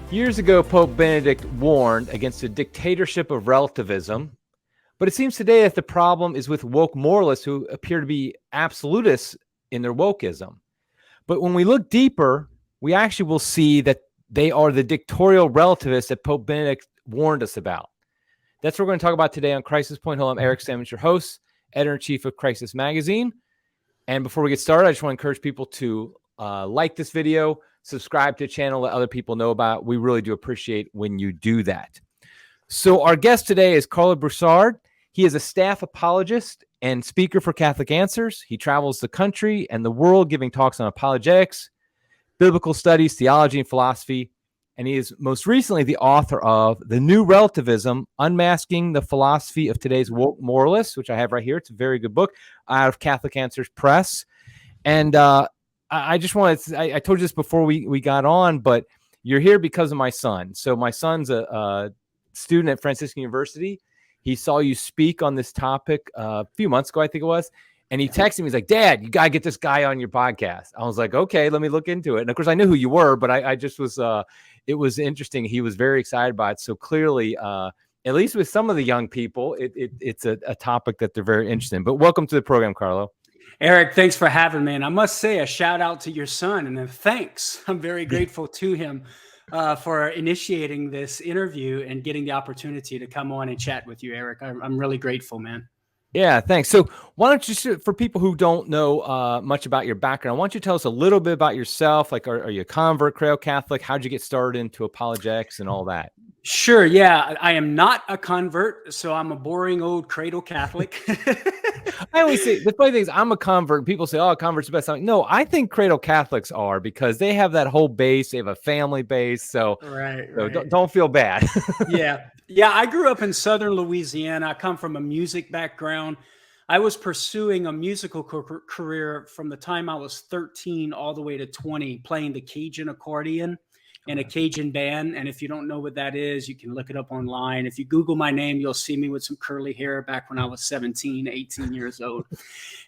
Years ago, Pope Benedict warned against the dictatorship of relativism, but it seems today that the problem is with woke moralists who appear to be absolutists in their wokeism. But when we look deeper, we actually will see that they are the dictatorial relativists that Pope Benedict warned us about. That's what we're going to talk about today on Crisis Point. Hello, I'm Eric Sammons, your host, editor-in-chief of Crisis Magazine. And before we get started, I just want to encourage people to like this video, subscribe to the channel, let other people know about it. We really do appreciate when you do that. So our guest today is Karlo Broussard. He is a staff apologist and speaker for Catholic Answers. He travels the country and the world giving talks on apologetics, biblical studies, theology, and philosophy. And he is most recently the author of The New Relativism, Unmasking the Philosophy of Today's Woke Moralists, which I have right here. It's a very good book out of Catholic Answers Press. And I just wanted to, I told you this before we got on, but you're here because of my son. So my son's a student at Franciscan University. He saw you speak on this topic a few months ago, I think it was. And he texted me, he's like, "Dad, you got to get this guy on your podcast." I was like, okay, let me look into it. And of course I knew who you were, but I just was, it was interesting. He was very excited about it. So clearly, at least with some of the young people, it's a topic that they're very interested in. But welcome to the program, Karlo. Eric, thanks for having me. And I must say a shout out to your son and a thanks. I'm very grateful to him for initiating this interview and getting the opportunity to come on and chat with you, Eric. I'm really grateful, man. Yeah, thanks. So why don't you, for people who don't know much about your background, why don't you tell us a little bit about yourself? Like, are you a convert, cradle Catholic? How'd you get started into apologetics and all that? Sure. Yeah, I am not a convert, so I'm a boring old cradle Catholic. I always say, the funny thing is I'm a convert. People say, oh, convert's the best. I'm like, no, I think cradle Catholics are, because they have that whole base. They have a family base. So, right. Don't feel bad. Yeah. I grew up in Southern Louisiana. I come from a music background. I was pursuing a musical career from the time I was 13 all the way to 20, playing the Cajun accordion in a Cajun band. And if you don't know what that is, you can look it up online. If you Google my name, you'll see me with some curly hair back when I was 17, 18 years old.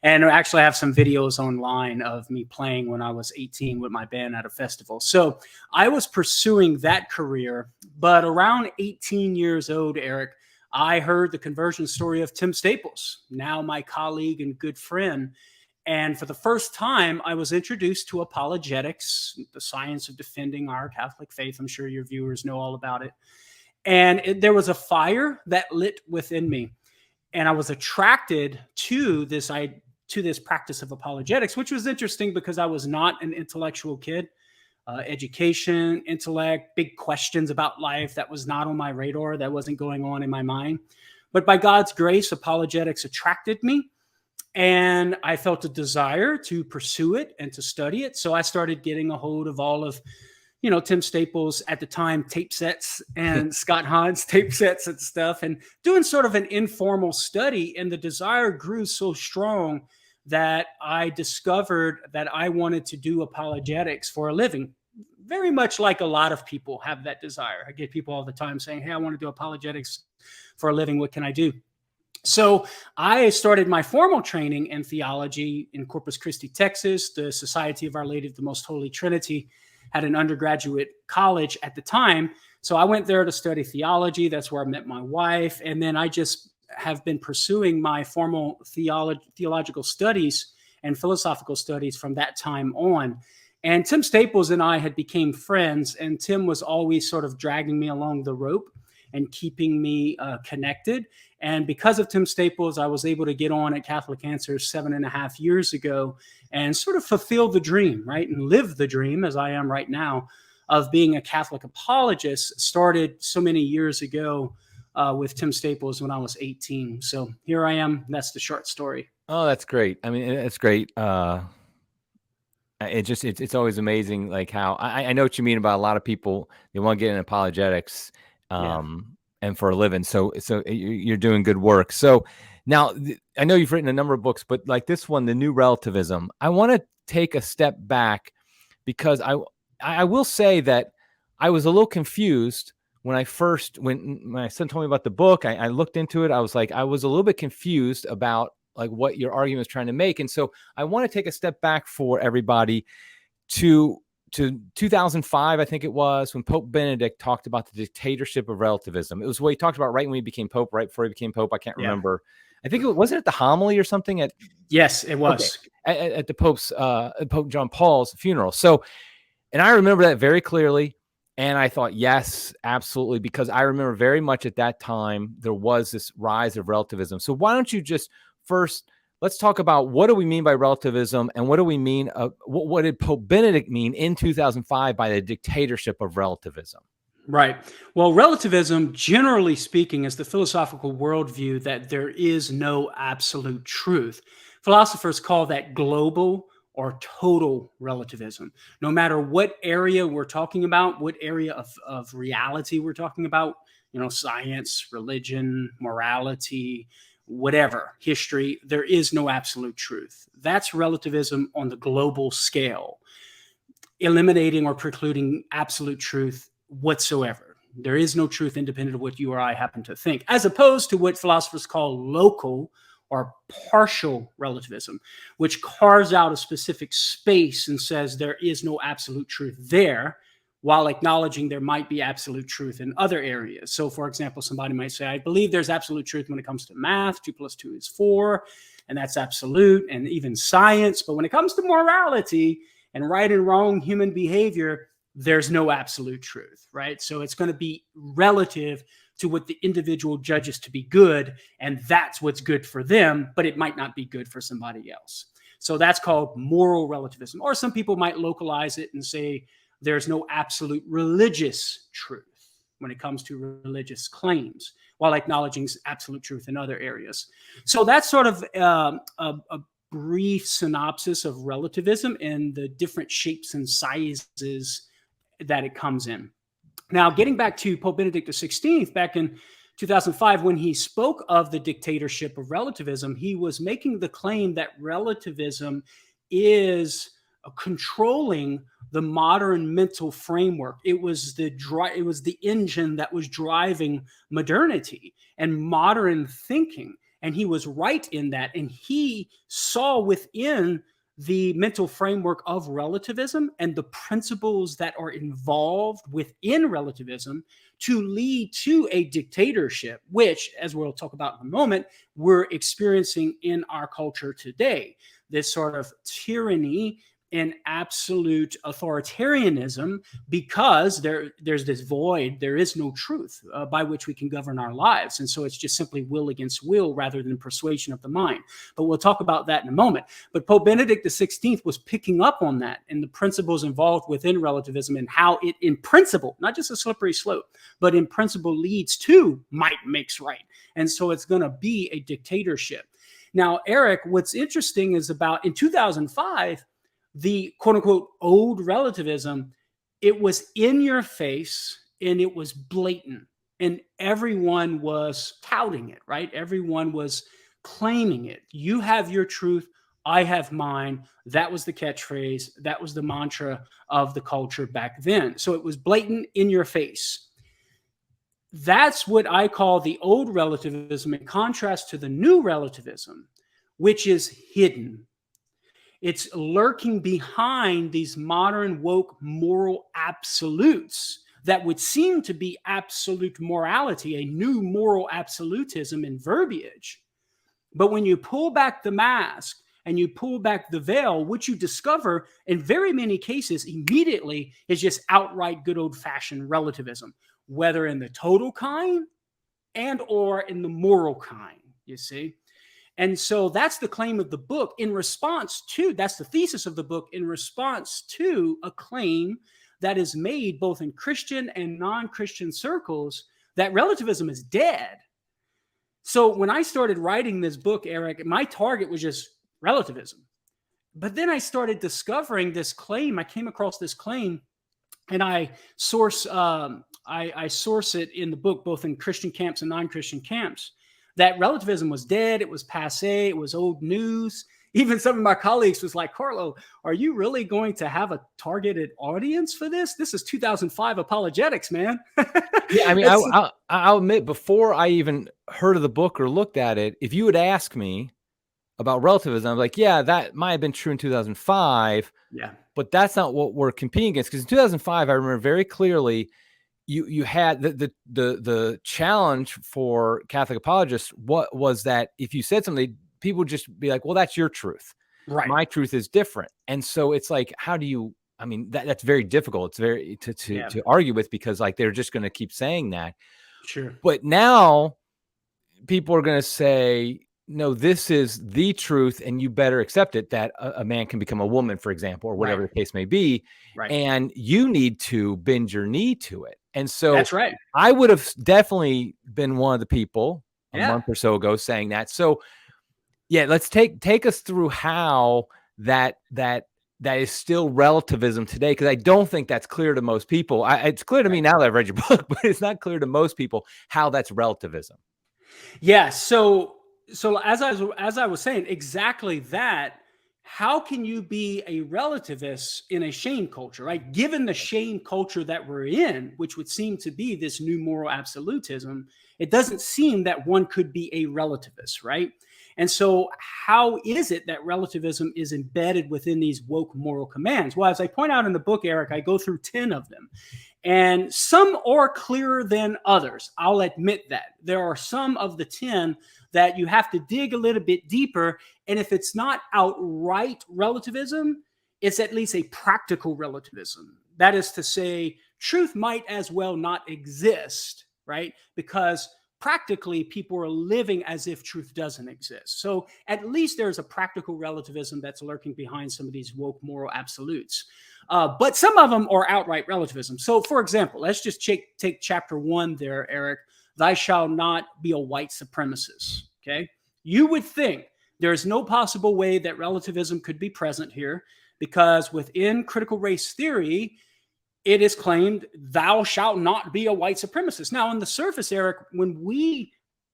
And I actually have some videos online of me playing when I was 18 with my band at a festival. So I was pursuing that career. But around 18 years old, Eric, I heard the conversion story of Tim Staples, now my colleague and good friend. And for the first time, I was introduced to apologetics, the science of defending our Catholic faith. I'm sure your viewers know all about it. And there was a fire that lit within me. And I was attracted to this practice of apologetics, which was interesting because I was not an intellectual kid. Education, intellect, big questions about life, that was not on my radar. That wasn't going on in my mind. But by God's grace, apologetics attracted me. And I felt a desire to pursue it and to study it. So I started getting a hold of all of, Tim Staples at the time tape sets and Scott Hahn's tape sets and stuff, and doing sort of an informal study. And the desire grew so strong that I discovered that I wanted to do apologetics for a living. Very much like a lot of people have that desire. I get people all the time saying, "Hey, I want to do apologetics for a living. What can I do?" So I started my formal training in theology in Corpus Christi, Texas. The Society of Our Lady of the Most Holy Trinity had an undergraduate college at the time. So I went there to study theology. That's where I met my wife. And then I just have been pursuing my formal theological studies and philosophical studies from that time on. And Tim Staples and I had become friends, and Tim was always sort of dragging me along the rope and keeping me connected. And because of Tim Staples, I was able to get on at Catholic Answers 7.5 years ago and sort of fulfill the dream, right? And live the dream, as I am right now, of being a Catholic apologist. Started so many years ago with Tim Staples when I was 18. So here I am. That's the short story. Oh, that's great. I mean, it's great. It's always amazing, like how I know what you mean about a lot of people, they want to get in apologetics and for a living. So you're doing good work. So now I know you've written a number of books, but like this one, The New Relativism, I want to take a step back because I will say that I was a little confused when my son told me about the book. I looked into it. I was a little bit confused about like what your argument is trying to make. And so I want to take a step back for everybody to to 2005, I think it was, when Pope Benedict talked about the dictatorship of relativism. It was what he talked about right when he became Pope, right before he became Pope. I can't remember. I think it wasn't at the homily or something at. Yes, it was. Okay, at the Pope's Pope John Paul's funeral. So, and I remember that very clearly. And I thought, yes, absolutely, because I remember very much at that time there was this rise of relativism. So why don't you just first, let's talk about what do we mean by relativism, and what do we mean, what did Pope Benedict mean in 2005 by the dictatorship of relativism? Right. Well, relativism, generally speaking, is the philosophical worldview that there is no absolute truth. Philosophers call that global or total relativism. No matter what area we're talking about, what area of reality we're talking about, science, religion, morality, whatever, history, there is no absolute truth. That's relativism on the global scale, eliminating or precluding absolute truth whatsoever. There is no truth independent of what you or I happen to think, as opposed to what philosophers call local or partial relativism, which carves out a specific space and says there is no absolute truth there, while acknowledging there might be absolute truth in other areas. So, for example, somebody might say, I believe there's absolute truth when it comes to math, 2 + 2 is 4, and that's absolute, and even science. But when it comes to morality and right and wrong human behavior, there's no absolute truth, right? So it's going to be relative to what the individual judges to be good, and that's what's good for them, but it might not be good for somebody else. So that's called moral relativism. Or some people might localize it and say there's no absolute religious truth when it comes to religious claims, while acknowledging absolute truth in other areas. So that's sort of a brief synopsis of relativism and the different shapes and sizes that it comes in. Now, getting back to Pope Benedict XVI, back in 2005, when he spoke of the dictatorship of relativism, he was making the claim that relativism is controlling the modern mental framework. It was the engine that was driving modernity and modern thinking. And he was right in that. And he saw within the mental framework of relativism and the principles that are involved within relativism to lead to a dictatorship, which, as we'll talk about in a moment, we're experiencing in our culture today. This sort of tyranny and absolute authoritarianism, because there's this void, there is no truth by which we can govern our lives. And so it's just simply will against will rather than persuasion of the mind. But we'll talk about that in a moment. But Pope Benedict XVI was picking up on that and the principles involved within relativism and how it, in principle, not just a slippery slope, but in principle leads to might makes right. And so it's going to be a dictatorship. Now, Eric, what's interesting is about in 2005, the quote unquote old relativism, it was in your face and it was blatant and everyone was touting it, right? Everyone was claiming it. You have your truth, I have mine. That was the catchphrase. That was the mantra of the culture back then. So it was blatant in your face. That's what I call the old relativism in contrast to the new relativism, which is hidden. It's lurking behind these modern woke moral absolutes that would seem to be absolute morality, a new moral absolutism in verbiage. But when you pull back the mask and you pull back the veil, what you discover in very many cases immediately is just outright good old-fashioned relativism, whether in the total kind and or in the moral kind, you see. And so that's the claim of the book in response to, that's the thesis of the book in response to a claim that is made both in Christian and non-Christian circles that relativism is dead. So when I started writing this book, Eric, my target was just relativism. But then I started discovering this claim. I came across this claim and I source it in the book, both in Christian camps and non-Christian camps, that relativism was dead, it was passé, it was old news. Even some of my colleagues was like, Karlo, are you really going to have a targeted audience for this? This is 2005 apologetics, man. Yeah, I mean, I'll admit, before I even heard of the book or looked at it, if you would ask me, about relativism. I'm like, yeah, that might have been true in 2005, Yeah. but that's not what we're competing against. Because in 2005, I remember very clearly, you had the challenge for Catholic apologists. What was that? If you said something, people would just be like, well, that's your truth. Right. My truth is different. And so it's like, how do you, I mean, that's very difficult. It's very to argue with, because like they're just going to keep saying that. Sure. But now people are going to say, no, this is the truth, and you better accept it, that a man can become a woman, for example, or whatever the case may be. Right. And you need to bend your knee to it. And so That's right. I would have definitely been one of the people a Yeah. month or so ago saying that. So yeah, let's take us through how that is still relativism today, because I don't think that's clear to most people. It's clear to me now that I've read your book, but it's not clear to most people how that's relativism. Yeah. So as I was saying, exactly that. How can you be a relativist in a shame culture, right? Given the shame culture that we're in, which would seem to be this new moral absolutism, it doesn't seem that one could be a relativist, right? And so how is it that relativism is embedded within these woke moral commands? Well, as I point out in the book, Eric, I go through 10 of them. And some are clearer than others. I'll admit that. There are some of the 10 that you have to dig a little bit deeper. And if it's not outright relativism, it's at least a practical relativism. That is to say, truth might as well not exist, right? Because practically people are living as if truth doesn't exist. So at least there's a practical relativism that's lurking behind some of these woke moral absolutes. But some of them are outright relativism. So for example, let's just take chapter 1 there, Eric. Thou shalt not be a white supremacist. Okay. You would think there's no possible way that relativism could be present here, because within critical race theory, it is claimed thou shalt not be a white supremacist. Now, on the surface, Eric,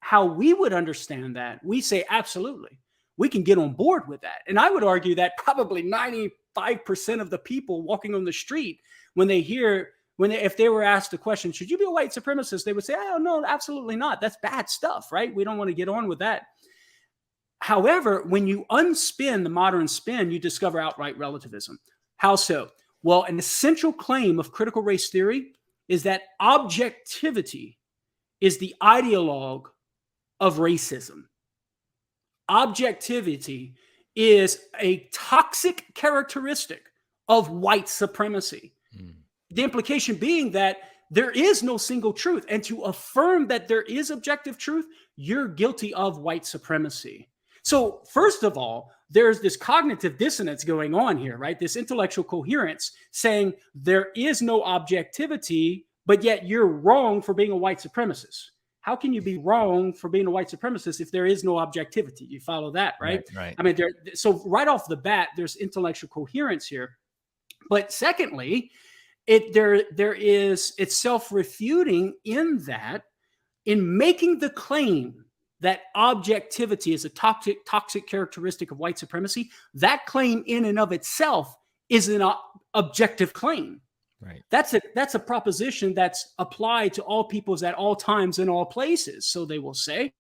how we would understand that, we say absolutely, we can get on board with that. And I would argue that probably 95% of the people walking on the street, if they were asked the question, should you be a white supremacist? They would say, oh, no, absolutely not. That's bad stuff, right? We don't want to get on with that. However, when you unspin the modern spin, you discover outright relativism. How so? Well, an essential claim of critical race theory is that objectivity is the ideologue of racism. Objectivity is a toxic characteristic of white supremacy. The implication being that there is no single truth. And to affirm that there is objective truth, you're guilty of white supremacy. So first of all, there's this cognitive dissonance going on here, right? This intellectual coherence saying there is no objectivity, but yet you're wrong for being a white supremacist. How can you be wrong for being a white supremacist if there is no objectivity? You follow that, right? Right. I mean, so right off the bat, there's intellectual coherence here. But secondly, it's self-refuting in that, in making the claim that objectivity is a toxic characteristic of white supremacy, that claim in and of itself is an objective claim. Right. That's a proposition that's applied to all peoples at all times in all places, so they will say.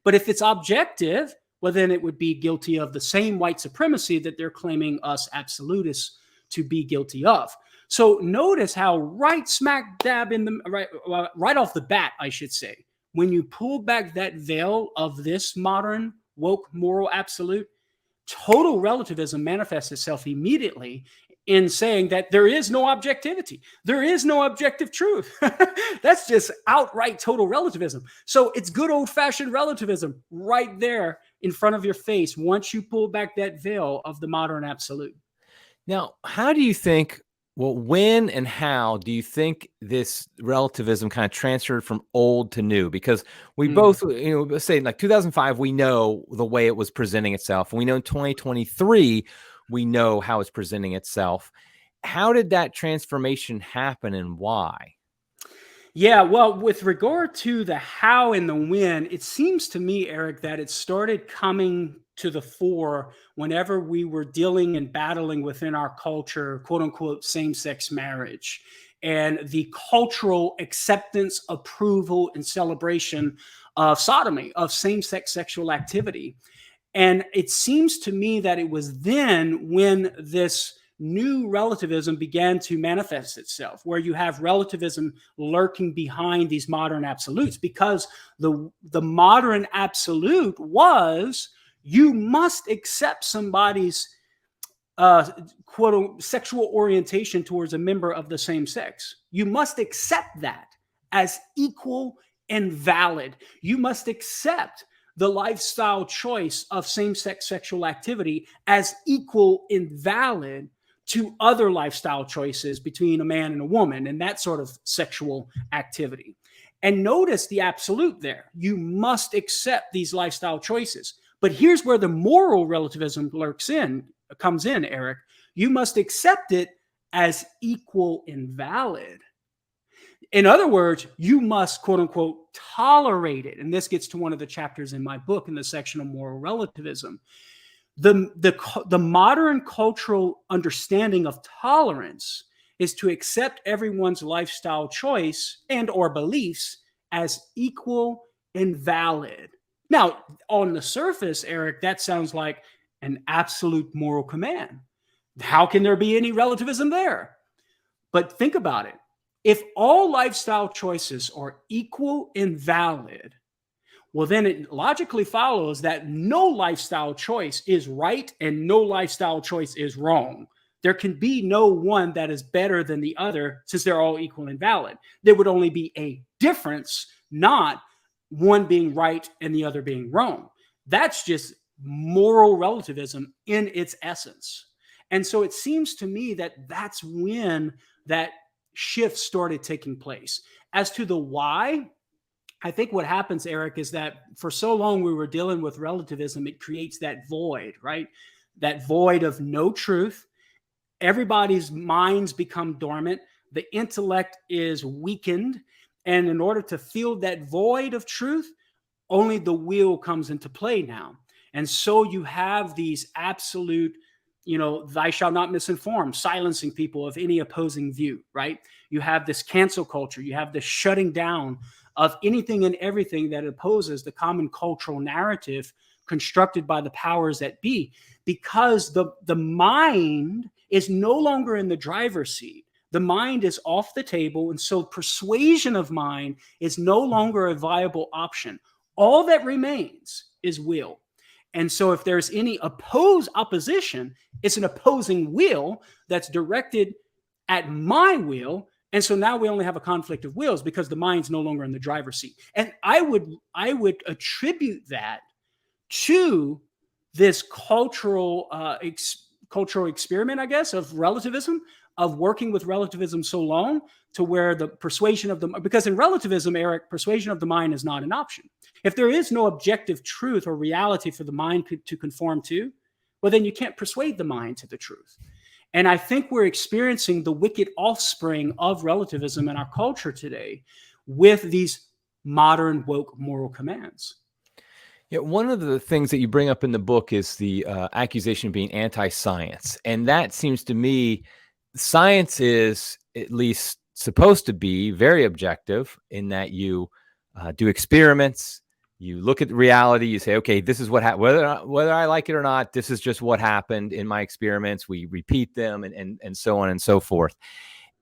But if it's objective, well, then it would be guilty of the same white supremacy that they're claiming us absolutists to be guilty of. So notice how right smack dab in the right off the bat, I should say, when you pull back that veil of this modern woke moral absolute, total relativism manifests itself immediately in saying that there is no objectivity. There is no objective truth. That's just outright total relativism. So it's good old-fashioned relativism right there in front of your face once you pull back that veil of the modern absolute. Now, how do you think, well, when and how do you think this relativism kind of transferred from old to new? Because we both, say in like 2005, we know the way it was presenting itself. And we know in 2023, we know how it's presenting itself. How did that transformation happen and why? Yeah, well, with regard to the how and the when, it seems to me, Eric, that it started coming to the fore whenever we were dealing and battling within our culture, quote unquote, same-sex marriage, and the cultural acceptance, approval, and celebration of sodomy, of same-sex sexual activity. And it seems to me that it was then when this new relativism began to manifest itself, where you have relativism lurking behind these modern absolutes, because the modern absolute was, you must accept somebody's quote unquote sexual orientation towards a member of the same sex. You must accept that as equal and valid. You must accept the lifestyle choice of same-sex sexual activity as equal and valid to other lifestyle choices between a man and a woman and that sort of sexual activity. And notice the absolute there. You must accept these lifestyle choices. But here's where the moral relativism comes in, Eric. You must accept it as equal and valid. In other words, you must, quote unquote, tolerate it. And this gets to one of the chapters in my book in the section of moral relativism. The modern cultural understanding of tolerance is to accept everyone's lifestyle choice and or beliefs as equal and valid. Now, on the surface, Eric, that sounds like an absolute moral command. How can there be any relativism there? But think about it. If all lifestyle choices are equal and valid, well, then it logically follows that no lifestyle choice is right and no lifestyle choice is wrong. There can be no one that is better than the other, since they're all equal and valid. There would only be a difference, not one being right and the other being wrong. That's just moral relativism in its essence. And so it seems to me that that's when that shift started taking place. As to the why, I think what happens, Eric, is that for so long we were dealing with relativism, it creates that void, right? That void of no truth. Everybody's minds become dormant. The intellect is weakened. And in order to fill that void of truth, only the will comes into play now. And so you have these absolute, thou shalt not misinform, silencing people of any opposing view, right? You have this cancel culture. You have this shutting down of anything and everything that opposes the common cultural narrative constructed by the powers that be, because the mind is no longer in the driver's seat. The mind is off the table. And so persuasion of mind is no longer a viable option. All that remains is will. And so if there's any opposition, it's an opposing will that's directed at my will. And so now we only have a conflict of wills because the mind's no longer in the driver's seat. And I would attribute that to this cultural experiment, I guess, of relativism, of working with relativism so long to where the persuasion of because in relativism, Eric, persuasion of the mind is not an option. If there is no objective truth or reality for the mind to conform to, well, then you can't persuade the mind to the truth. And I think we're experiencing the wicked offspring of relativism in our culture today with these modern woke moral commands. Yeah, one of the things that you bring up in the book is the accusation of being anti-science. And that seems to me, science is at least supposed to be very objective in that you do experiments, you look at the reality, you say, okay, this is what happened, whether I like it or not, this is just what happened in my experiments. We repeat them and so on and so forth.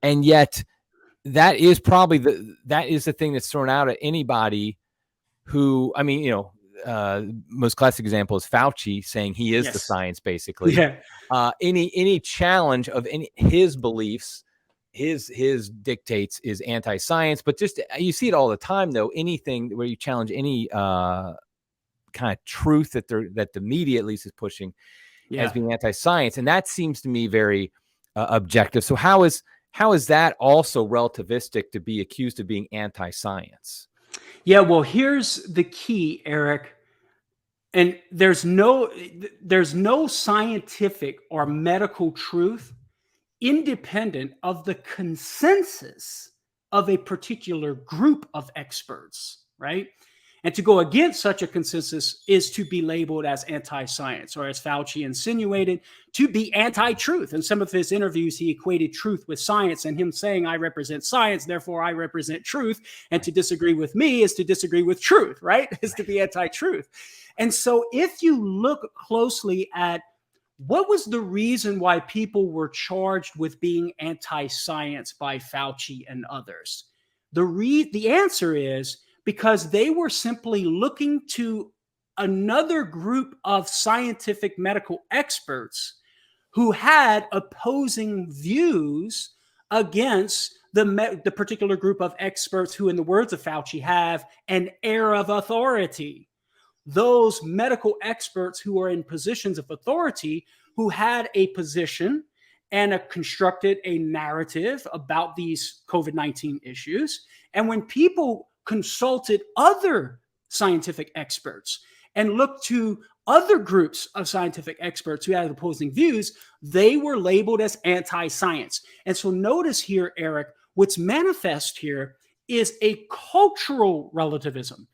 And yet that is probably the thing that's thrown out at anybody who, most classic example is Fauci saying he is the science, basically. Yeah. Any challenge of his beliefs, his dictates is anti-science. But just you see it all the time, though. Anything where you challenge any kind of truth that the media at least is pushing as being anti-science, and that seems to me very objective. So how is that also relativistic to be accused of being anti-science? Yeah, well, here's the key, Eric. And there's no scientific or medical truth independent of the consensus of a particular group of experts, right? And to go against such a consensus is to be labeled as anti-science, or as Fauci insinuated, to be anti-truth. In some of his interviews, he equated truth with science, and him saying, I represent science, therefore I represent truth. And to disagree with me is to disagree with truth, right? Is to be anti-truth. And so if you look closely at what was the reason why people were charged with being anti-science by Fauci and others, the answer is because they were simply looking to another group of scientific medical experts who had opposing views against the particular group of experts who, in the words of Fauci, have an air of authority. Those medical experts who are in positions of authority, who had a position and constructed a narrative about these COVID-19 issues. And when people consulted other scientific experts and looked to other groups of scientific experts who had opposing views, they were labeled as anti-science. And so notice here, Eric, what's manifest here is a cultural relativism.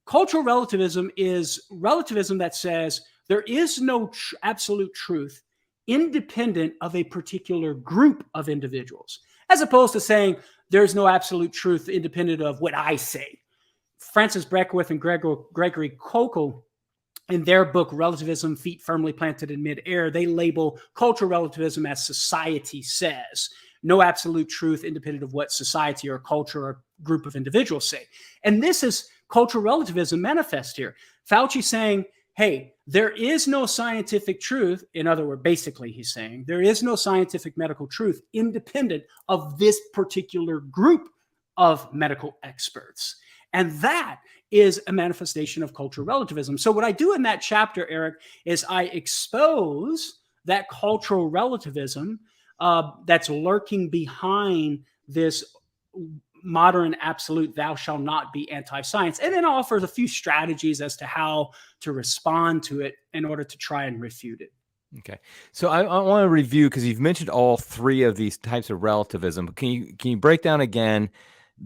Cultural relativism is relativism that says there is no absolute truth independent of a particular group of individuals, as opposed to saying there's no absolute truth independent of what I say. Francis Beckwith and Gregory Kokel, in their book, Relativism, Feet Firmly Planted in Midair, they label cultural relativism as society says. No absolute truth independent of what society or culture or group of individuals say. And this is cultural relativism manifest here. Fauci saying, hey, there is no scientific truth. In other words, basically he's saying there is no scientific medical truth independent of this particular group of medical experts. And that is a manifestation of cultural relativism. So what I do in that chapter, Eric, is I expose that cultural relativism that's lurking behind this modern absolute thou shalt not be anti-science, and then offers a few strategies as to how to respond to it in order to try and refute it. Okay, so I want to review, because you've mentioned all three of these types of relativism. Can you break down again,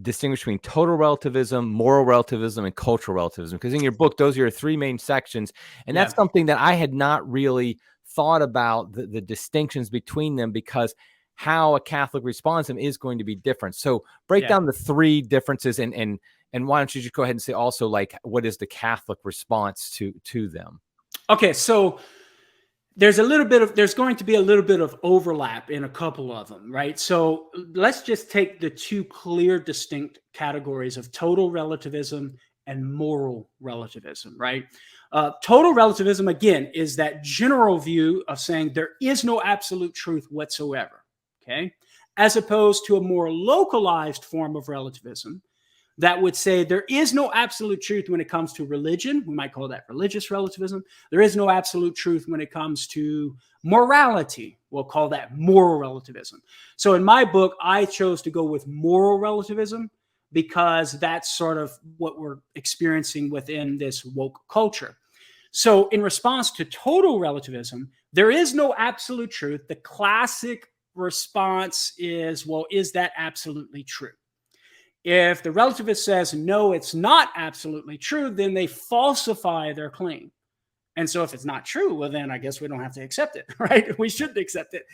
distinguish between total relativism, moral relativism, and cultural relativism? Because in your book, those are your three main sections, and that's something that I had not really thought about, the distinctions between them, because how a Catholic responds to them is going to be different. So break down the three differences, and why don't you just go ahead and say also, like, what is the Catholic response to them? Okay, so there's going to be a little bit of overlap in a couple of them, right? So let's just take the two clear, distinct categories of total relativism and moral relativism, right? Total relativism, again, is that general view of saying there is no absolute truth whatsoever, okay? As opposed to a more localized form of relativism that would say there is no absolute truth when it comes to religion. We might call that religious relativism. There is no absolute truth when it comes to morality. We'll call that moral relativism. So in my book, I chose to go with moral relativism because that's sort of what we're experiencing within this woke culture. So in response to total relativism, there is no absolute truth. The classic response is, well, is that absolutely true? If the relativist says, no, it's not absolutely true, then they falsify their claim. And so if it's not true, well, then I guess we don't have to accept it, right? We shouldn't accept it.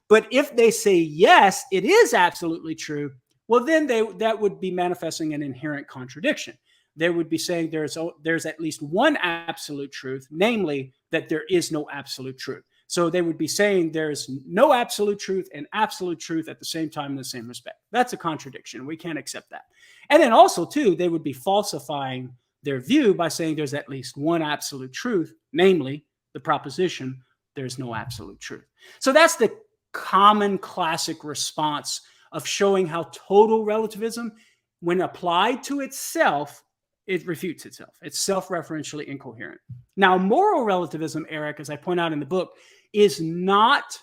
But if they say, yes, it is absolutely true, well, then that would be manifesting an inherent contradiction. They would be saying there's at least one absolute truth, namely that there is no absolute truth. So they would be saying there's no absolute truth and absolute truth at the same time in the same respect. That's a contradiction. We can't accept that. And then also, too, they would be falsifying their view by saying there's at least one absolute truth, namely the proposition there's no absolute truth. So that's the common classic response of showing how total relativism, when applied to itself, it refutes itself. It's self-referentially incoherent. Now, moral relativism, Eric, as I point out in the book, is not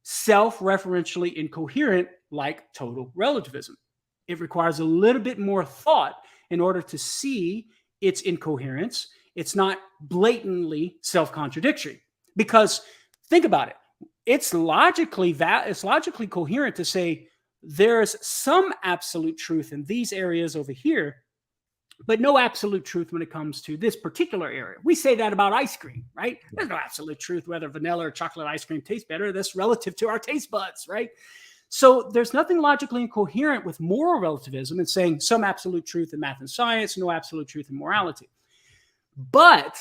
self-referentially incoherent like total relativism. It requires a little bit more thought in order to see its incoherence. It's not blatantly self-contradictory, because think about it. It's logically coherent to say there's some absolute truth in these areas over here, but no absolute truth when it comes to this particular area. We say that about ice cream, right? There's no absolute truth whether vanilla or chocolate ice cream tastes better. That's relative to our taste buds, right? So there's nothing logically incoherent with moral relativism and saying some absolute truth in math and science, no absolute truth in morality. But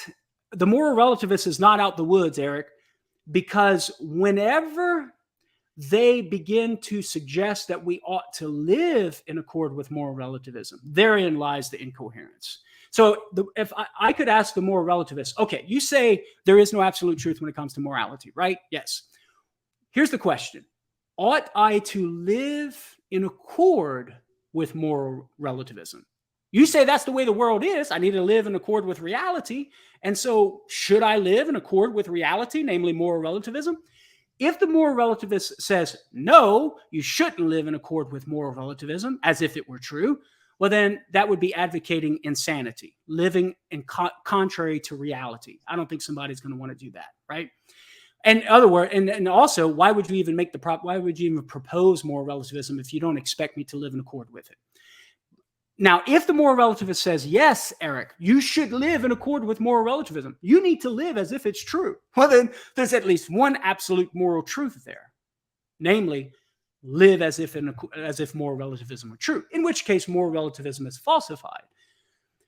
the moral relativist is not out the woods, Eric, because whenever they begin to suggest that we ought to live in accord with moral relativism, therein lies the incoherence. So if I could ask the moral relativist, okay, you say there is no absolute truth when it comes to morality, right? Yes. Here's the question. Ought I to live in accord with moral relativism? You say that's the way the world is. I need to live in accord with reality. And so should I live in accord with reality, namely moral relativism? If the moral relativist says, no, you shouldn't live in accord with moral relativism, as if it were true, well, then that would be advocating insanity, living in contrary to reality. I don't think somebody's going to want to do that, right? And other words, and also, why would you even why would you even propose moral relativism if you don't expect me to live in accord with it? Now, if the moral relativist says, yes, Eric, you should live in accord with moral relativism, you need to live as if it's true. Well, then there's at least one absolute moral truth there, namely, live as if moral relativism were true, in which case moral relativism is falsified.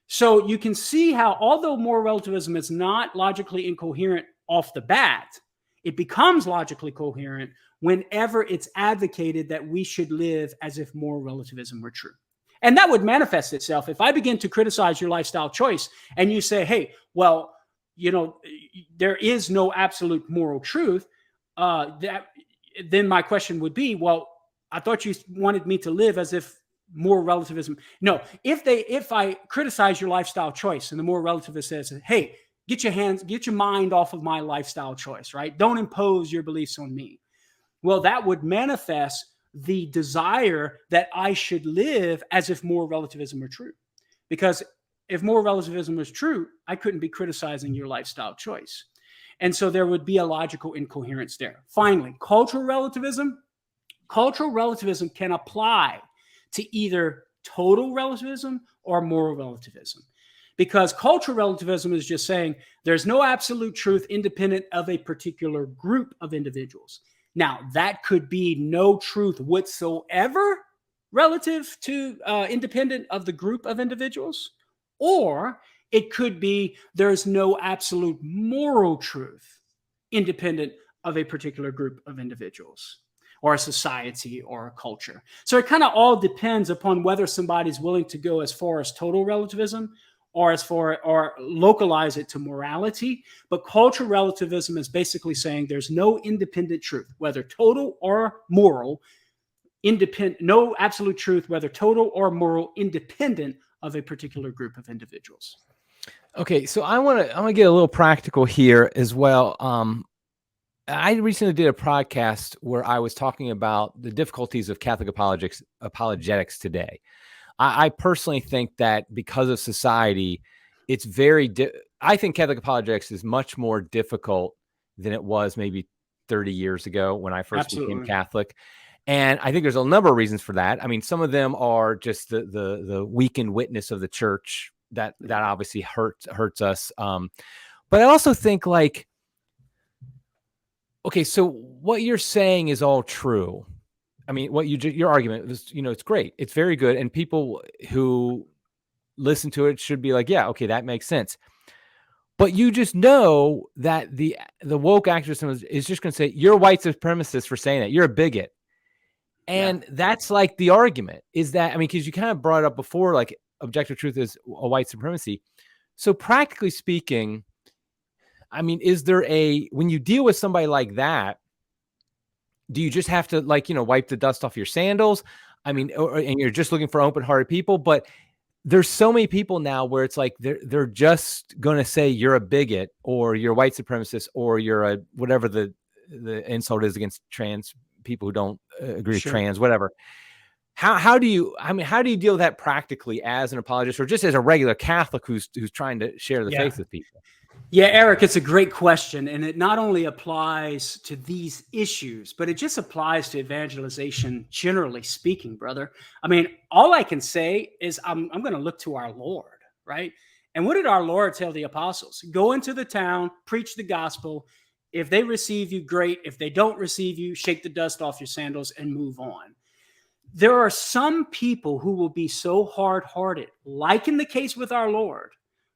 So you can see how, although moral relativism is not logically incoherent off the bat, it becomes logically coherent whenever it's advocated that we should live as if moral relativism were true. And that would manifest itself if I begin to criticize your lifestyle choice and you say, hey, well, there is no absolute moral truth. Then my question would be, well, I thought you wanted me to live as if moral relativism. No, if I criticize your lifestyle choice and the moral relativist says, hey, get your mind off of my lifestyle choice, right? Don't impose your beliefs on me. Well, that would manifest the desire that I should live as if moral relativism were true. Because if moral relativism was true, I couldn't be criticizing your lifestyle choice. And so there would be a logical incoherence there. Finally, cultural relativism. Cultural relativism can apply to either total relativism or moral relativism. Because cultural relativism is just saying there's no absolute truth independent of a particular group of individuals. Now, that could be no truth whatsoever relative to independent of the group of individuals, or it could be there's no absolute moral truth independent of a particular group of individuals or a society or a culture. So it kind of all depends upon whether somebody's willing to go as far as total relativism or localize it to morality. But cultural relativism is basically saying there's no independent truth, whether total or moral, no absolute truth, whether total or moral, independent of a particular group of individuals. Okay, so I want to get a little practical here as well. I recently did a podcast where I was talking about the difficulties of Catholic apologetics today. I personally think that because of society, it's I think Catholic apologetics is much more difficult than it was maybe 30 years ago when I first became Catholic. And I think there's a number of reasons for that. I mean, some of them are just the weakened witness of the church that obviously hurts us. But I also think okay, so what you're saying is all true. I mean, your argument is, it's great. It's very good. And people who listen to it should be like, yeah, okay, that makes sense. But you just know that the woke activist is just going to say, you're a white supremacist for saying that. You're a bigot. And that's like the argument is that, I mean, because you kind of brought it up before, like objective truth is a white supremacy. So practically speaking, I mean, when you deal with somebody like that, do you just have to wipe the dust off your sandals? I mean, and you're just looking for open-hearted people, but there's so many people now where it's like they're just going to say you're a bigot or you're a white supremacist or you're whatever the insult is against trans people who don't agree with trans, whatever. How do you deal with that practically as an apologist or just as a regular Catholic who's trying to share the faith with people? Yeah, Eric, it's a great question. And it not only applies to these issues, but it just applies to evangelization, generally speaking, brother. I mean, all I can say is I'm going to look to our Lord, right? And what did our Lord tell the apostles? Go into the town, preach the gospel. If they receive you, great. If they don't receive you, shake the dust off your sandals and move on. There are some people who will be so hard-hearted, like in the case with our Lord,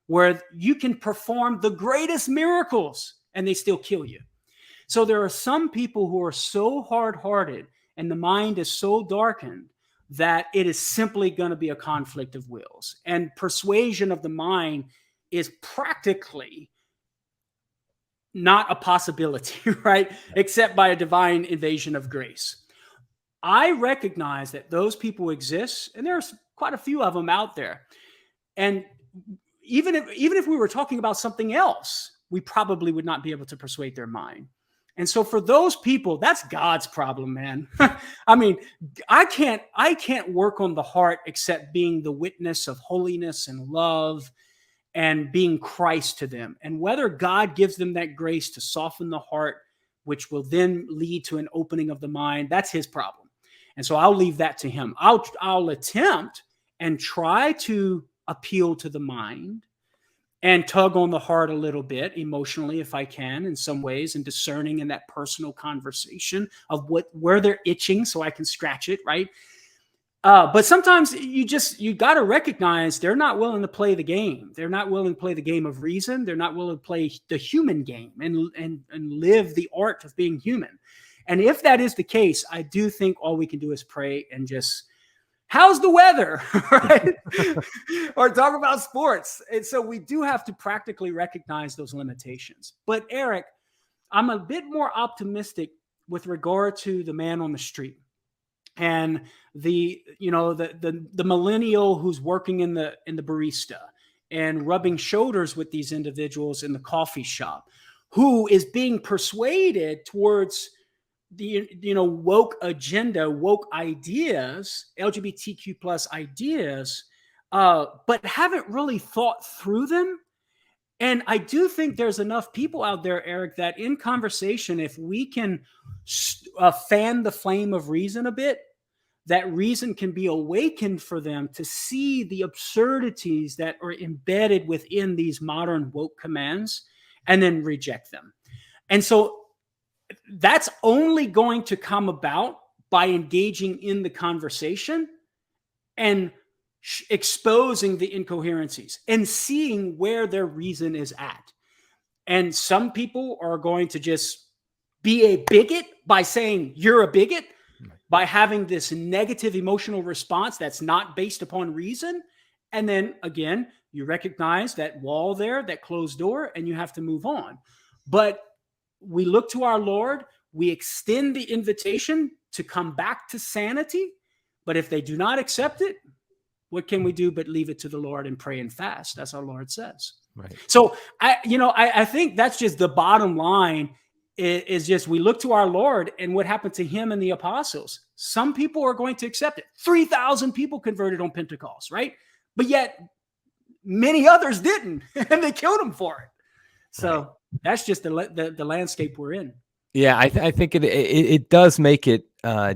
where you can perform the greatest miracles and they still kill you. So there are some people who are so hard-hearted and the mind is so darkened that it is simply going to be a conflict of wills. And persuasion of the mind is practically not a possibility, right? Except by a divine invasion of grace. I recognize that those people exist, and there's quite a few of them out there. And even if we were talking about something else, we probably would not be able to persuade their mind. And so for those people, that's God's problem, man. I mean, I can't work on the heart except being the witness of holiness and love and being Christ to them. And whether God gives them that grace to soften the heart, which will then lead to an opening of the mind, that's his problem. And so I'll leave that to him. I'll attempt and try to appeal to the mind and tug on the heart a little bit emotionally if I can in some ways, and discerning in that personal conversation of where they're itching so I can scratch it, right? But sometimes you got to recognize they're not willing to play the game. They're not willing to play the game of reason. They're not willing to play the human game and live the art of being human. And if that is the case, I do think all we can do is pray and just, how's the weather, right? Or talk about sports. And so we do have to practically recognize those limitations. But Eric, I'm a bit more optimistic with regard to the man on the street and the millennial who's working in the barista and rubbing shoulders with these individuals in the coffee shop, who is being persuaded towards the woke agenda, woke ideas, LGBTQ plus ideas, but haven't really thought through them. And I do think there's enough people out there, Eric, that in conversation, if we can fan the flame of reason a bit, that reason can be awakened for them to see the absurdities that are embedded within these modern woke commands and then reject them. And so that's only going to come about by engaging in the conversation and exposing the incoherencies and seeing where their reason is at. And some people are going to just be a bigot by saying you're a bigot, by having this negative emotional response that's not based upon reason. And then again, you recognize that wall there, that closed door, and you have to move on. But we look to our Lord, we extend the invitation to come back to sanity. But if they do not accept it, what can we do but leave it to the Lord and pray and fast, as our Lord says. Right. So I think that's just the bottom line, is just we look to our Lord and what happened to him and the apostles. Some people are going to accept it. 3,000 people converted on Pentecost, right? But yet many others didn't, and they killed them for it. So that's just the landscape we're in. Yeah, I think it does make it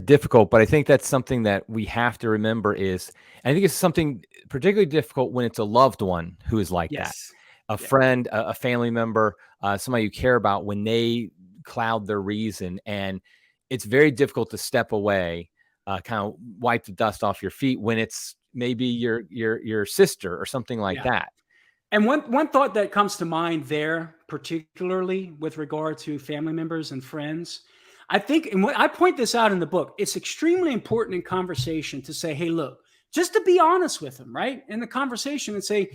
difficult, but I think that's something that we have to remember is, I think it's something particularly difficult when it's a loved one who is like that. A friend, a family member, somebody you care about, when they cloud their reason, and it's very difficult to step away, kind of wipe the dust off your feet when it's maybe your sister or something like that. And one thought that comes to mind there, particularly with regard to family members and friends, I think, and I point this out in the book, it's extremely important in conversation to say, hey, look, just to be honest with them, right? In the conversation, and say,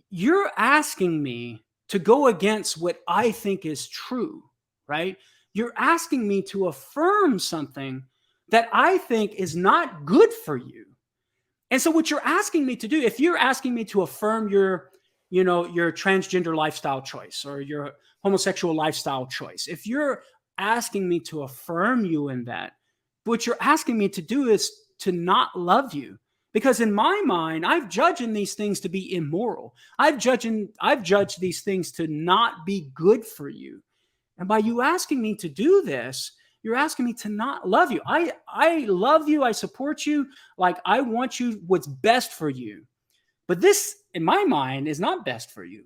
you're asking me to go against what I think is true, right? You're asking me to affirm something that I think is not good for you. And so what you're asking me to do, if you're asking me to affirm your transgender lifestyle choice or your homosexual lifestyle choice, if you're asking me to affirm you in that, what you're asking me to do is to not love you. Because in my mind, I've judged these things to be immoral. I've judged these things to not be good for you. And by you asking me to do this, you're asking me to not love you. I love you. I support you. Like, I want you what's best for you. But this, in my mind, is not best for you.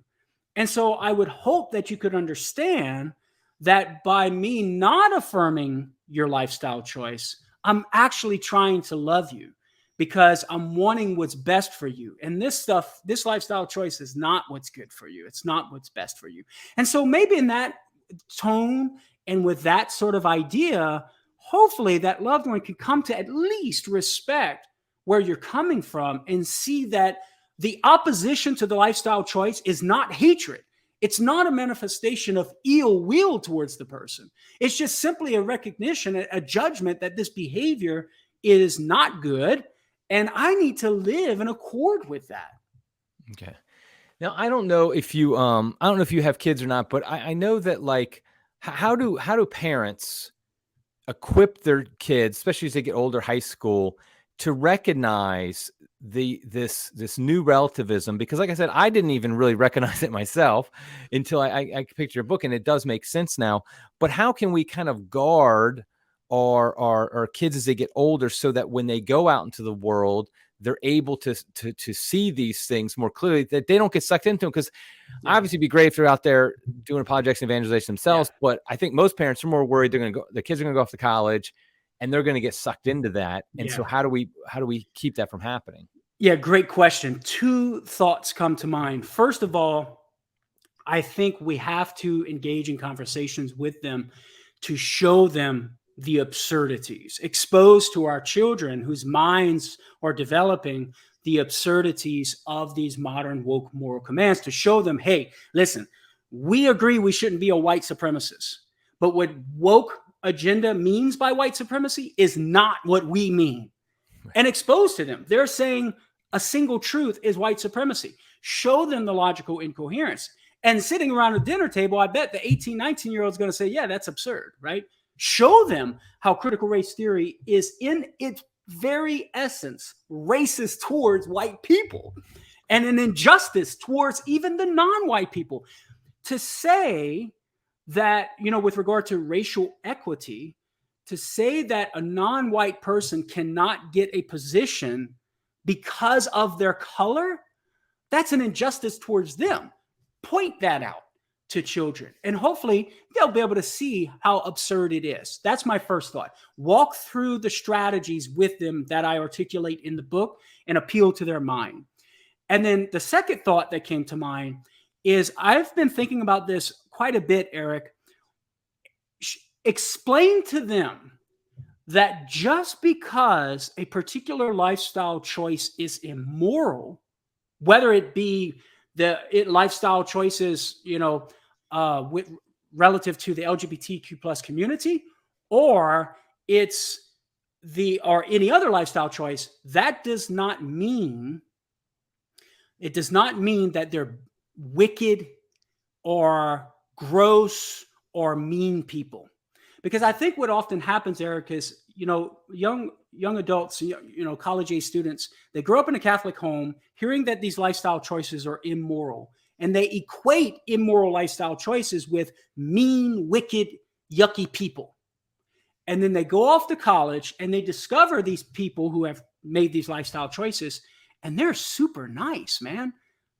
And so I would hope that you could understand that by me not affirming your lifestyle choice, I'm actually trying to love you. because I'm wanting what's best for you. And this lifestyle choice is not what's good for you. It's not what's best for you. And so maybe in that tone and with that sort of idea, hopefully that loved one can come to at least respect where you're coming from and see that the opposition to the lifestyle choice is not hatred. It's not a manifestation of ill will towards the person. It's just simply a recognition, a judgment that this behavior is not good, and I need to live in accord with that. Okay. Now, I don't know if you have kids or not, but I know that, like, how do parents equip their kids, especially as they get older, high school, to recognize this new relativism? Because, like I said, I didn't even really recognize it myself until I picked your book, and it does make sense now. But how can we kind of guard our kids as they get older, so that when they go out into the world, they're able to see these things more clearly, that they don't get sucked into them? Because obviously it'd be great if they're out there doing apologetics and evangelization themselves. But I think most parents are more worried the kids are going to go off to college and they're going to get sucked into that. And so how do we keep that from happening? Yeah, great question. Two thoughts come to mind. First of all, I think we have to engage in conversations with them to show them the absurdities, expose to our children whose minds are developing the absurdities of these modern woke moral commands, to show them, hey, listen, we agree we shouldn't be a white supremacist, but what woke agenda means by white supremacy is not what we mean. And expose to them, they're saying a single truth is white supremacy. Show them the logical incoherence. And sitting around a dinner table, I bet the 18, 19-year-old is going to say, yeah, that's absurd, right? Show them how critical race theory is in its very essence racist towards white people and an injustice towards even the non-white people. To say that, with regard to racial equity, to say that a non-white person cannot get a position because of their color, that's an injustice towards them. Point that out to children, and hopefully they'll be able to see how absurd it is. That's my first thought. Walk through the strategies with them that I articulate in the book and appeal to their mind. And then the second thought that came to mind is, I've been thinking about this quite a bit, Eric. Explain to them that just because a particular lifestyle choice is immoral, whether it be lifestyle choices, with relative to the LGBTQ plus community, or or any other lifestyle choice, it does not mean that they're wicked or gross or mean people. Because I think what often happens, Eric, is, young adults, college age students, they grow up in a Catholic home hearing that these lifestyle choices are immoral, and they equate immoral lifestyle choices with mean, wicked, yucky people. And then they go off to college and they discover these people who have made these lifestyle choices, and they're super nice, man.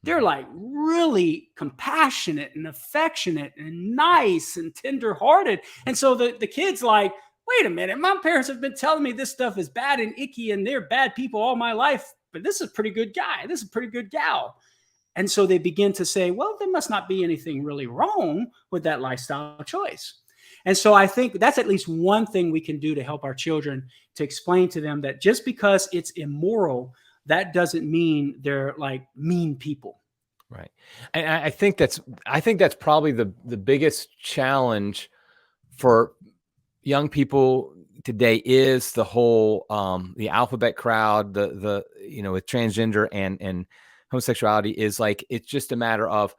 They're like really compassionate and affectionate and nice and tenderhearted. And so the kid's like, wait a minute, my parents have been telling me this stuff is bad and icky and they're bad people all my life, but this is a pretty good guy. This is a pretty good gal. And so they begin to say, well, there must not be anything really wrong with that lifestyle choice. And so I think that's at least one thing we can do to help our children, to explain to them that just because it's immoral, that doesn't mean they're like mean people. Right. And I think that's probably the biggest challenge for young people today is the whole the alphabet crowd, the with transgender and homosexuality, is like, it's just a matter of,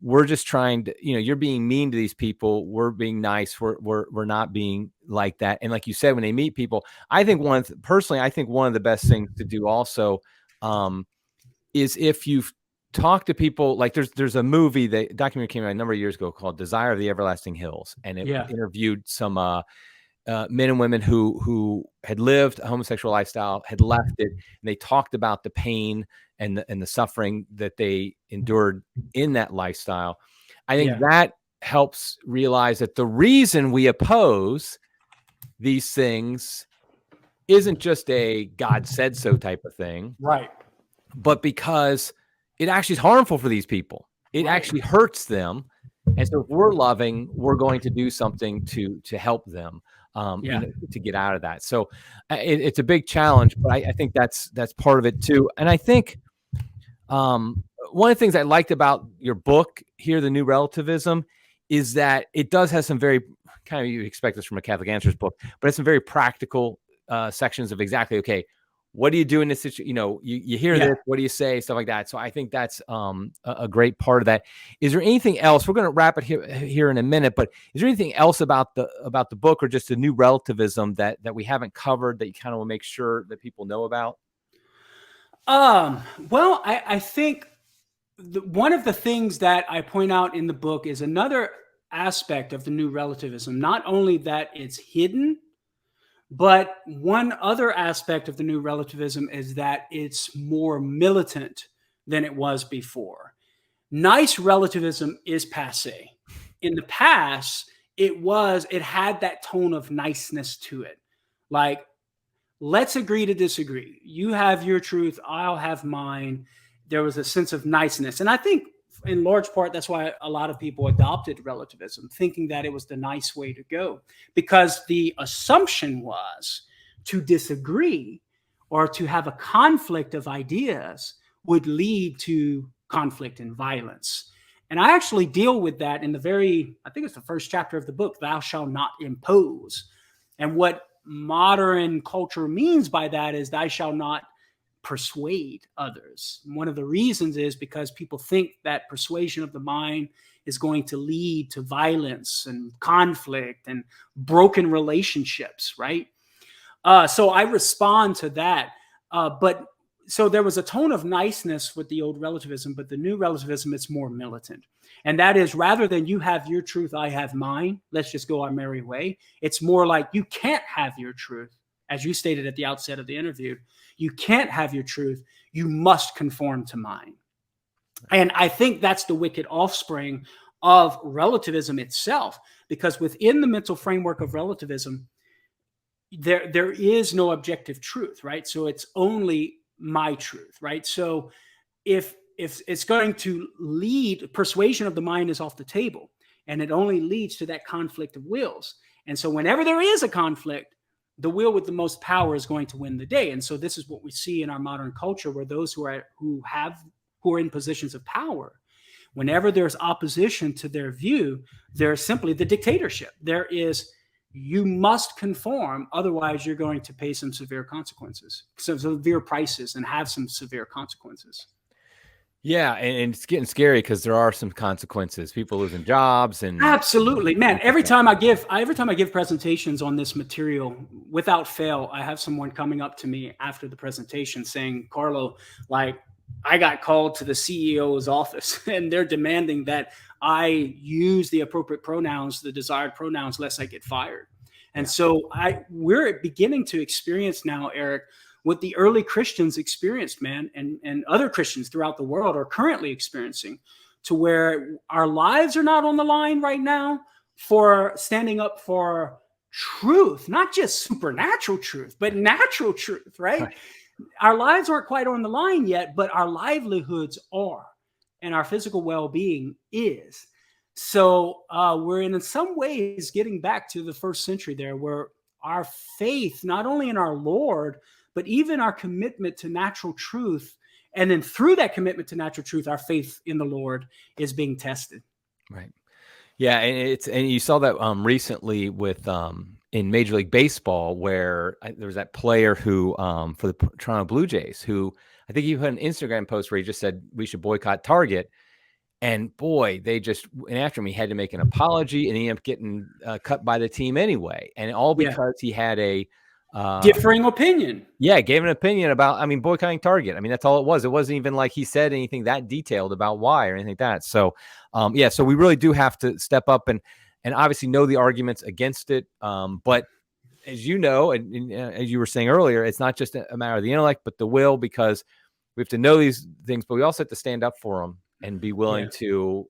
we're just trying to, you're being mean to these people, we're being nice, we're not being like that. And like you said, when they meet people, I think one of the best things to do also is, if you've talked to people, like there's a movie, the documentary came out a number of years ago called Desire of the Everlasting Hills, and it interviewed some men and women who had lived a homosexual lifestyle, had left it, and they talked about the pain and the suffering that they endured in that lifestyle. I think that helps realize that the reason we oppose these things isn't just a God said so type of thing, Right. but because it actually is harmful for these people. It actually hurts them. And so if we're loving, we're going to do something to help them, to get out of that. So it's a big challenge, but I think that's part of it too. And I think one of the things I liked about your book here, The New Relativism, is that it does have some very kind of, you expect this from a Catholic Answers book, but it's some very practical sections of exactly, okay, what do you do in this situation? You hear this, what do you say? Stuff like that. So I think that's a great part of that. Is there anything else? We're going to wrap it here in a minute, but is there anything else about the book or just the New Relativism that we haven't covered that you kind of will make sure that people know about? Well, I think one of the things that I point out in the book is another aspect of the New Relativism, not only that it's hidden, but one other aspect of the New Relativism is that it's more militant than it was before. Nice relativism is passé. In the past, it had that tone of niceness to it. Like, let's agree to disagree. You have your truth, I'll have mine. There was a sense of niceness. And I think in large part, that's why a lot of people adopted relativism, thinking that it was the nice way to go, because the assumption was to disagree or to have a conflict of ideas would lead to conflict and violence. And I actually deal with that in I think it's the first chapter of the book, Thou Shalt Not Impose. And what modern culture means by that is thou shalt not persuade others. One of the reasons is because people think that persuasion of the mind is going to lead to violence and conflict and broken relationships, right? So I respond to that. So there was a tone of niceness with the old relativism, but the new relativism, it's more militant. And that is, rather than you have your truth, I have mine, let's just go our merry way. It's more like, you can't have your truth. As you stated at the outset of the interview, you can't have your truth. You must conform to mine. And I think that's the wicked offspring of relativism itself, because within the mental framework of relativism, there is no objective truth, right? So it's only my truth, right? So if it's going to lead, persuasion of the mind is off the table, and it only leads to that conflict of wills. And so whenever there is a conflict, the will with the most power is going to win the day. And so this is what we see in our modern culture, where those who are in positions of power, whenever there's opposition to their view, there's simply the dictatorship. There is, you must conform, otherwise you're going to pay some severe consequences, some severe prices, and have some severe consequences. Yeah, and it's getting scary because there are some consequences. People losing jobs and absolutely, man. Every time I give presentations on this material, without fail, I have someone coming up to me after the presentation saying, "Karlo, like, I got called to the CEO's office and they're demanding that I use the appropriate pronouns, the desired pronouns, lest I get fired." And so we're beginning to experience now, Eric, what the early Christians experienced, man, and other Christians throughout the world are currently experiencing, to where our lives are not on the line right now for standing up for truth, not just supernatural truth, but natural truth, right? Our lives aren't quite on the line yet, but our livelihoods are, and our physical well-being is. So we're in some ways getting back to the first century there, where our faith, not only in our Lord, but even our commitment to natural truth, and then through that commitment to natural truth, our faith in the Lord is being tested. Right. Yeah, and you saw that recently with in Major League Baseball, where there was that player who for the Toronto Blue Jays, who I think he put an Instagram post where he just said we should boycott Target. And boy, they just went after him. He had to make an apology, and he ended up getting cut by the team anyway. And all because he had a differing opinion. Yeah, gave an opinion about, boycotting Target. That's all it was. It wasn't even like he said anything that detailed about why or anything like that. So, so we really do have to step up and obviously know the arguments against it. But as you know, and as you were saying earlier, it's not just a matter of the intellect, but the will, because we have to know these things, but we also have to stand up for them and be willing to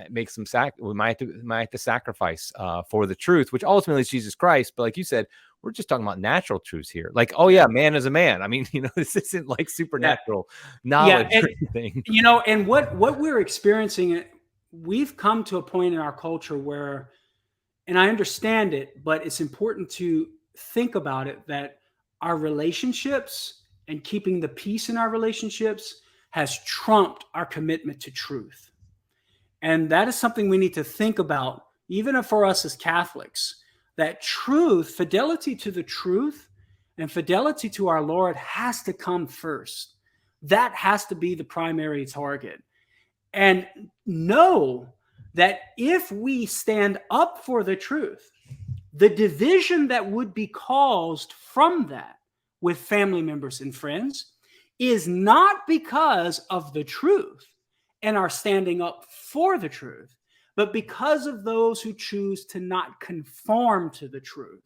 make some we might have to sacrifice for the truth, which ultimately is Jesus Christ. But like you said, we're just talking about natural truths here. Like, oh yeah, man is a man. I mean, this isn't like supernatural knowledge or anything. And what we're experiencing, we've come to a point in our culture where, and I understand it, but it's important to think about it, that our relationships and keeping the peace in our relationships has trumped our commitment to truth. And that is something we need to think about, even for us as Catholics, that truth, fidelity to the truth and fidelity to our Lord has to come first. That has to be the primary target. And know that if we stand up for the truth, the division that would be caused from that with family members and friends is not because of the truth and are standing up for the truth, but because of those who choose to not conform to the truth.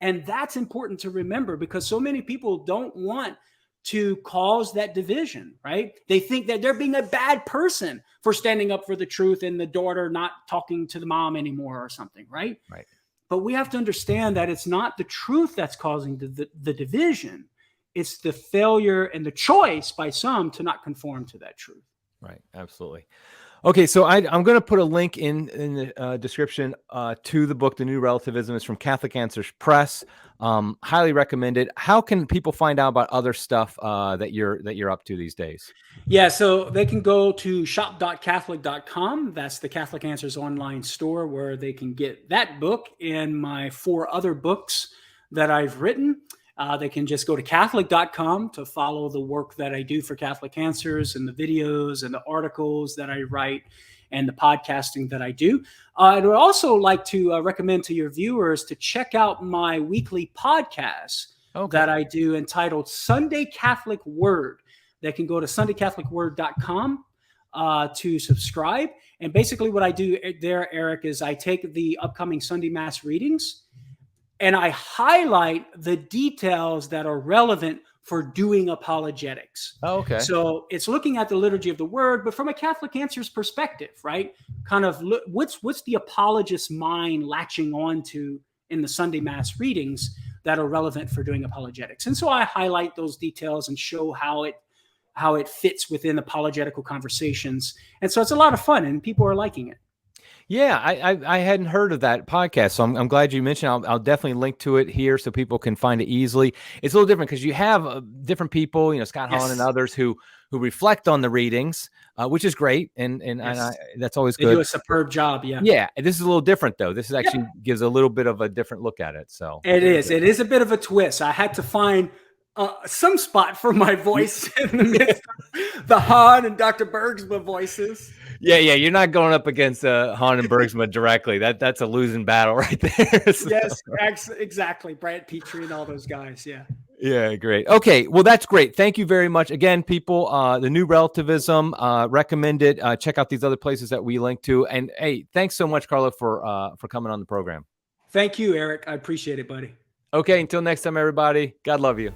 And that's important to remember, because so many people don't want to cause that division, right? They think that they're being a bad person for standing up for the truth and the daughter not talking to the mom anymore or something, right? Right. But we have to understand that it's not the truth that's causing the division. It's the failure and the choice by some to not conform to that truth. Right. Absolutely. Okay, so I'm going to put a link in the description to the book, The New Relativism. It's from Catholic Answers Press. Highly recommended. How can people find out about other stuff that you're up to these days? Yeah, so they can go to shop.catholic.com. That's the Catholic Answers online store, where they can get that book and my 4 other books that I've written. They can just go to Catholic.com to follow the work that I do for Catholic Answers, and the videos and the articles that I write and the podcasting that I do. I'd also like to recommend to your viewers to check out my weekly podcast that I do, entitled Sunday Catholic Word. They can go to sundaycatholicword.com to subscribe. And basically what I do there, Eric, is I take the upcoming Sunday Mass readings and I highlight the details that are relevant for doing apologetics. Oh, okay. So it's looking at the liturgy of the word, but from a Catholic Answers perspective, right? Kind of what's the apologist's mind latching on to in the Sunday Mass readings that are relevant for doing apologetics. And so I highlight those details and show how it fits within apologetical conversations. And so it's a lot of fun, and people are liking it. Yeah, I hadn't heard of that podcast, so I'm glad you mentioned. I'll definitely link to it here so people can find it easily. It's a little different because you have different people, Scott Hahn and others who reflect on the readings, which is great, and that's always good. They do a superb job. Yeah. This is a little different though. This is actually gives a little bit of a different look at it. So it is a bit of a twist. I had to find some spot for my voice in the midst of the Hahn and Dr. Bergsma voices. Yeah, you're not going up against Hahn and Bergsma directly. That's a losing battle right there. So. Yes, exactly. Brad Petrie and all those guys. Yeah. Yeah, great. Okay, well, that's great. Thank you very much. Again, people, The New Relativism, recommend it. Check out these other places that we link to. And hey, thanks so much, Karlo, for coming on the program. Thank you, Eric. I appreciate it, buddy. Okay, until next time, everybody. God love you.